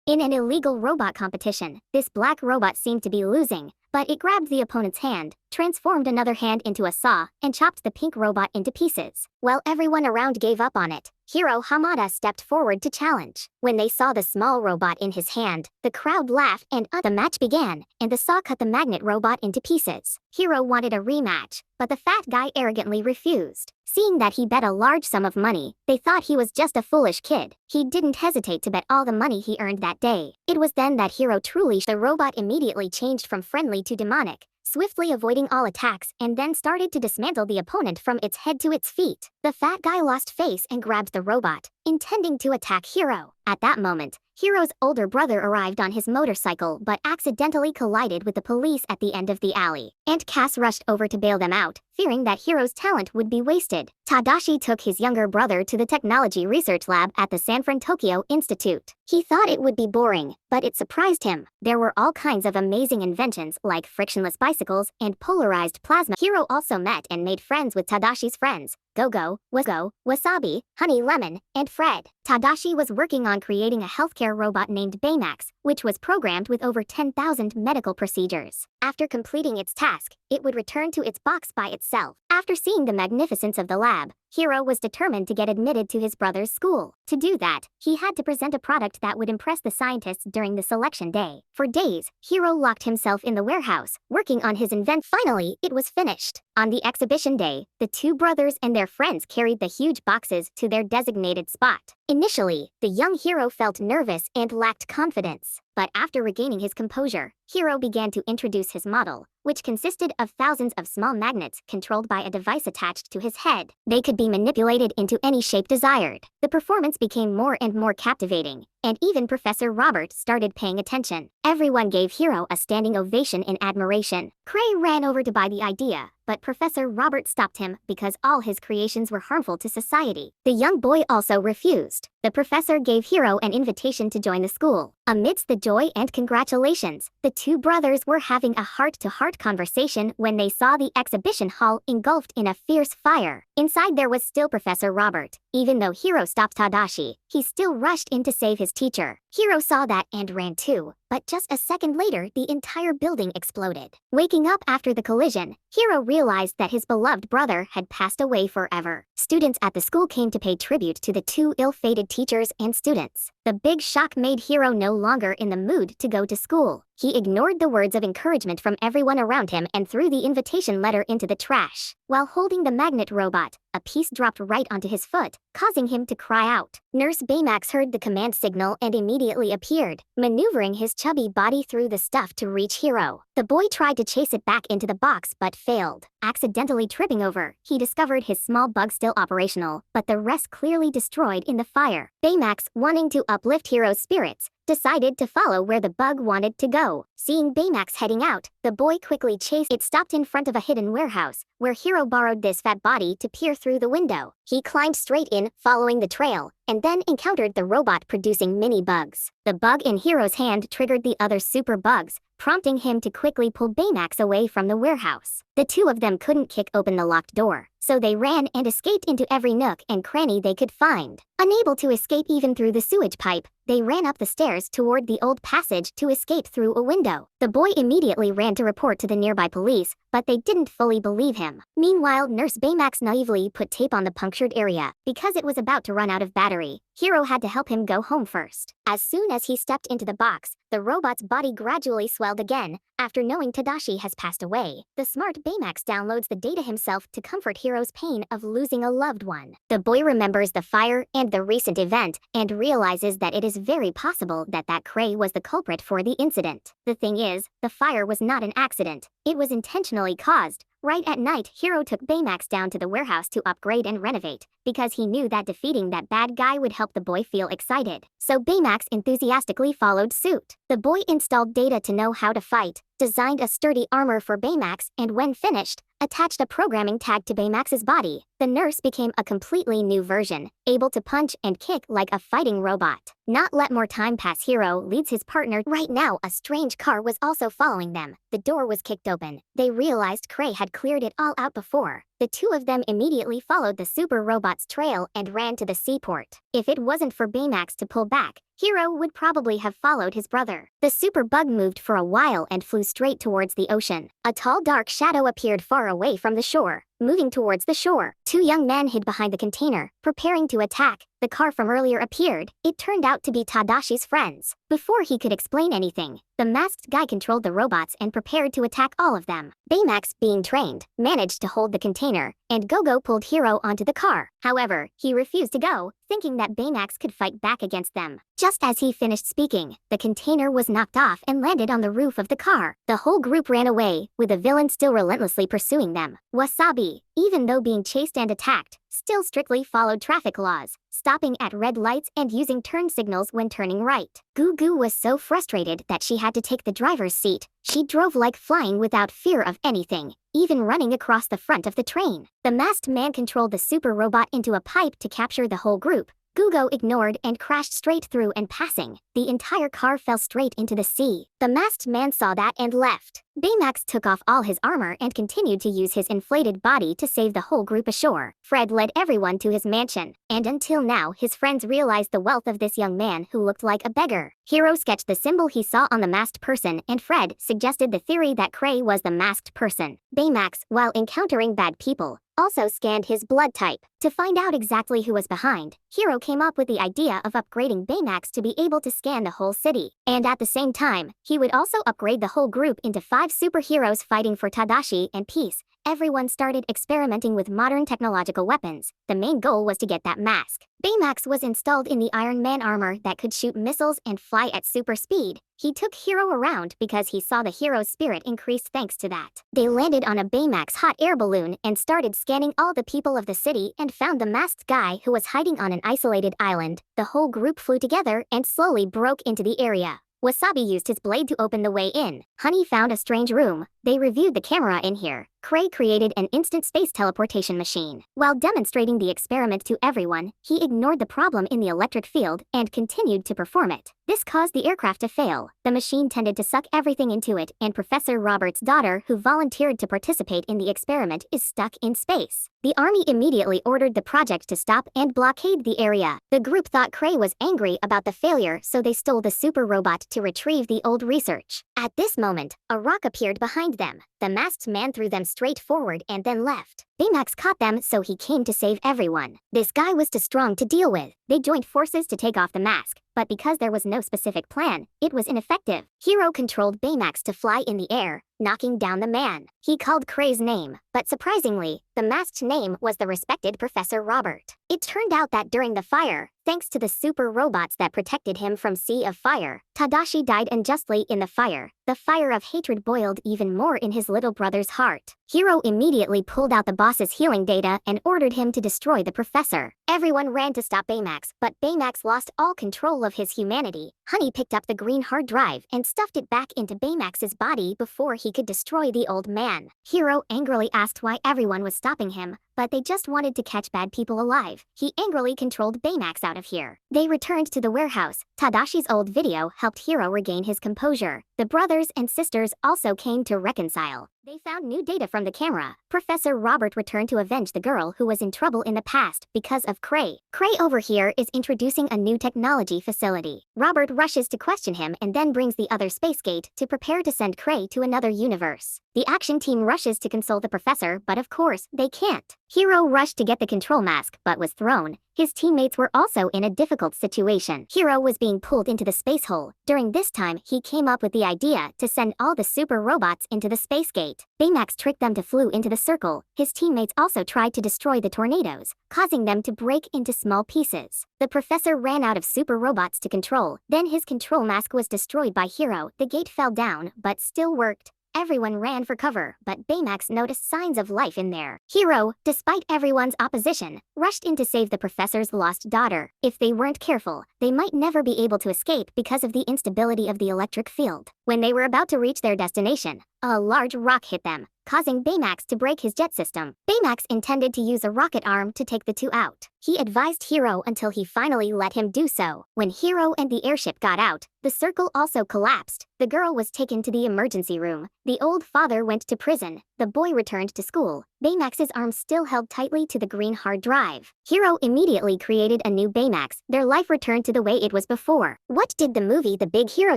In an illegal robot competition, this black robot seemed to be losing, but it grabbed the opponent's hand, transformed another hand into a saw, and chopped the pink robot into pieces. While everyone around gave up on it, Hiro Hamada stepped forward to challenge. When they saw the small robot in his hand, the crowd laughed and the match began, and the saw cut the magnet robot into pieces. Hiro wanted a rematch, but the fat guy arrogantly refused. Seeing that he bet a large sum of money, they thought he was just a foolish kid. He didn't hesitate to bet all the money he earned that day. It was then that Hiro truly the robot immediately changed from friendly to demonic, swiftly avoiding all attacks, and then started to dismantle the opponent from its head to its feet. The fat guy lost face and grabbed the robot, intending to attack Hiro. At that moment, Hiro's older brother arrived on his motorcycle but accidentally collided with the police at the end of the alley. Aunt Cass rushed over to bail them out, fearing that Hiro's talent would be wasted. Tadashi took his younger brother to the technology research lab at the San Fransokyo Institute. He thought it would be boring, but it surprised him. There were all kinds of amazing inventions like frictionless bicycles and polarized plasma. Hiro also met and made friends with Tadashi's friends, Go-Go, Wasabi, Honey Lemon, and Fred. Tadashi was working on creating a healthcare robot named Baymax, which was programmed with over 10,000 medical procedures. After completing its task, it would return to its box by itself. After seeing the magnificence of the lab, Hiro was determined to get admitted to his brother's school. To do that, he had to present a product that would impress the scientists during the selection day. For days, Hiro locked himself in the warehouse, working on his invention. Finally, it was finished. On the exhibition day, the two brothers and their friends carried the huge boxes to their designated spot. Initially, the young Hiro felt nervous and lacked confidence. But after regaining his composure, Hiro began to introduce his model, which consisted of thousands of small magnets controlled by a device attached to his head. They could be manipulated into any shape desired. The performance became more and more captivating, and even Professor Robert started paying attention. Everyone gave Hiro a standing ovation in admiration. Cray ran over to buy the idea, but Professor Robert stopped him because all his creations were harmful to society. The young boy also refused. The professor gave Hiro an invitation to join the school. Amidst the joy and congratulations, the two brothers were having a heart-to-heart conversation when they saw the exhibition hall engulfed in a fierce fire. Inside there was still Professor Robert. Even though Hiro stopped Tadashi, he still rushed in to save his teacher. Hiro saw that and ran too, but just a second later the entire building exploded. Waking up after the collision, Hiro realized that his beloved brother had passed away forever. Students at the school came to pay tribute to the two ill-fated teachers and students. The big shock made Hiro no longer in the mood to go to school. He ignored the words of encouragement from everyone around him and threw the invitation letter into the trash. While holding the magnet robot, a piece dropped right onto his foot, causing him to cry out. Nurse Baymax heard the command signal and immediately appeared, maneuvering his chubby body through the stuff to reach Hiro. The boy tried to chase it back into the box but failed. Accidentally tripping over, he discovered his small bug still operational, but the rest clearly destroyed in the fire. Baymax, wanting to uplift Hiro's spirits, decided to follow where the bug wanted to go. Seeing Baymax heading out, the boy quickly chased it. Stopped in front of a hidden warehouse, where Hiro borrowed this fat body to peer through the window. He climbed straight in, following the trail, and then encountered the robot producing mini bugs. The bug in Hiro's hand triggered the other super bugs, prompting him to quickly pull Baymax away from the warehouse. The two of them couldn't kick open the locked door, so they ran and escaped into every nook and cranny they could find. Unable to escape even through the sewage pipe, they ran up the stairs toward the old passage to escape through a window. The boy immediately ran to report to the nearby police, but they didn't fully believe him. Meanwhile, Nurse Baymax naively put tape on the punctured area. Because it was about to run out of battery, Hiro had to help him go home first. As soon as he stepped into the box, the robot's body gradually swelled again. After knowing Tadashi has passed away, the smart Baymax downloads the data himself to comfort Hiro's pain of losing a loved one. The boy remembers the fire and the recent event, and realizes that it is very possible that Cray was the culprit for the incident. The thing is, the fire was not an accident. It was intentionally caused. Right at night, Hiro took Baymax down to the warehouse to upgrade and renovate, because he knew that defeating that bad guy would help the boy feel excited. So Baymax enthusiastically followed suit. The boy installed data to know how to fight, designed a sturdy armor for Baymax, and when finished, attached a programming tag to Baymax's body. The nurse became a completely new version, able to punch and kick like a fighting robot. Not let more time pass, Hiro leads his partner. Right now, a strange car was also following them. The door was kicked open. They realized Cray had cleared it all out before. The two of them immediately followed the super robot's trail and ran to the seaport. If it wasn't for Baymax to pull back, Hiro would probably have followed his brother. The super bug moved for a while and flew straight towards the ocean. A tall dark shadow appeared far away from the shore. Moving towards the shore, two young men hid behind the container, preparing to attack. The car from earlier appeared. It turned out to be Tadashi's friends. Before he could explain anything, the masked guy controlled the robots and prepared to attack all of them. Baymax, being trained, managed to hold the container, and Gogo pulled Hiro onto the car. However, he refused to go, thinking that Baymax could fight back against them. Just as he finished speaking, the container was knocked off and landed on the roof of the car. The whole group ran away, with the villain still relentlessly pursuing them. Wasabi, even though being chased and attacked, still strictly followed traffic laws, stopping at red lights and using turn signals when turning right. Gugu was so frustrated that she had to take the driver's seat. She drove like flying without fear of anything, even running across the front of the train. The masked man controlled the super robot into a pipe to capture the whole group. Gugu ignored and crashed straight through and passing. The entire car fell straight into the sea. The masked man saw that and left. Baymax took off all his armor and continued to use his inflated body to save the whole group ashore. Fred led everyone to his mansion, and until now his friends realized the wealth of this young man who looked like a beggar. Hiro sketched the symbol he saw on the masked person, and Fred suggested the theory that Cray was the masked person. Baymax, while encountering bad people, also scanned his blood type. To find out exactly who was behind, Hiro came up with the idea of upgrading Baymax to be able to scan the whole city. And at the same time, he would also upgrade the whole group into 5 superheroes fighting for Tadashi and peace. Everyone started experimenting with modern technological weapons. The main goal was to get that mask. Baymax was installed in the Iron Man armor that could shoot missiles and fly at super speed. He took Hiro around because he saw the hero's spirit increase thanks to that. They landed on a Baymax hot air balloon and started scanning all the people of the city and found the masked guy who was hiding on an isolated island. The whole group flew together and slowly broke into the area. Wasabi used his blade to open the way in. Honey found a strange room. They reviewed the camera in here. Cray created an instant space teleportation machine. While demonstrating the experiment to everyone, he ignored the problem in the electric field and continued to perform it. This caused the aircraft to fail. The machine tended to suck everything into it, and Professor Robert's daughter, who volunteered to participate in the experiment, is stuck in space. The army immediately ordered the project to stop and blockade the area. The group thought Cray was angry about the failure, so they stole the super robot to retrieve the old research. At this moment, a rock appeared behind them. The masked man threw them straight forward and then left. Baymax caught them, so he came to save everyone. This guy was too strong to deal with. They joined forces to take off the mask, but because there was no specific plan, it was ineffective. Hiro controlled Baymax to fly in the air, knocking down the man. He called Cray's name, but surprisingly, the masked name was the respected Professor Robert. It turned out that during the fire, thanks to the super robots that protected him from sea of fire, Tadashi died unjustly in the fire. The fire of hatred boiled even more in his little brother's heart. Hiro immediately pulled out the boss's healing data and ordered him to destroy the professor. Everyone ran to stop Baymax, but Baymax lost all control of his humanity. Honey picked up the green hard drive and stuffed it back into Baymax's body before he could destroy the old man. Hiro angrily asked why everyone was stopping him, but they just wanted to catch bad people alive. He angrily controlled Baymax out of here. They returned to the warehouse. Tadashi's old video helped Hiro regain his composure. The brothers and sisters also came to reconcile. They found new data from the camera. Professor Robert returned to avenge the girl who was in trouble in the past because of Cray. Cray over here is introducing a new technology facility. Robert rushes to question him and then brings the other space gate to prepare to send Cray to another universe. The action team rushes to console the professor, but of course, they can't. Hiro rushed to get the control mask, but was thrown. His teammates were also in a difficult situation. Hiro was being pulled into the space hole. During this time, he came up with the idea to send all the super robots into the space gate. Baymax tricked them to flew into the circle. His teammates also tried to destroy the tornadoes, causing them to break into small pieces. The professor ran out of super robots to control. Then his control mask was destroyed by Hiro. The gate fell down, but still worked. Everyone ran for cover, but Baymax noticed signs of life in there. Hiro, despite everyone's opposition, rushed in to save the professor's lost daughter. If they weren't careful, they might never be able to escape because of the instability of the electric field. When they were about to reach their destination, a large rock hit them, causing Baymax to break his jet system. Baymax intended to use a rocket arm to take the two out. He advised Hiro until he finally let him do so. When Hiro and the airship got out, the circle also collapsed. The girl was taken to the emergency room. The old father went to prison. the boy returned to school. Baymax's arm still held tightly to the green hard drive. Hiro immediately created a new Baymax. Their life returned to the way it was before. What did the movie The Big Hero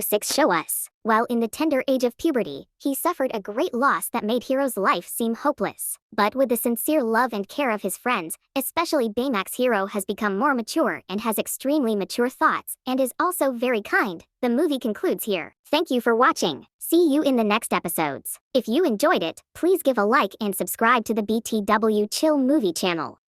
6 show us? While in the tender age of puberty, he suffered a great loss that made Hiro's life seem hopeless. But with the sincere love and care of his friends, especially Baymax, Hiro has become more mature and has extremely mature thoughts, and is also very kind. The movie concludes here. Thank you for watching. See you in the next episodes. If you enjoyed it, please give a like and subscribe to the BTW Chill Movie channel.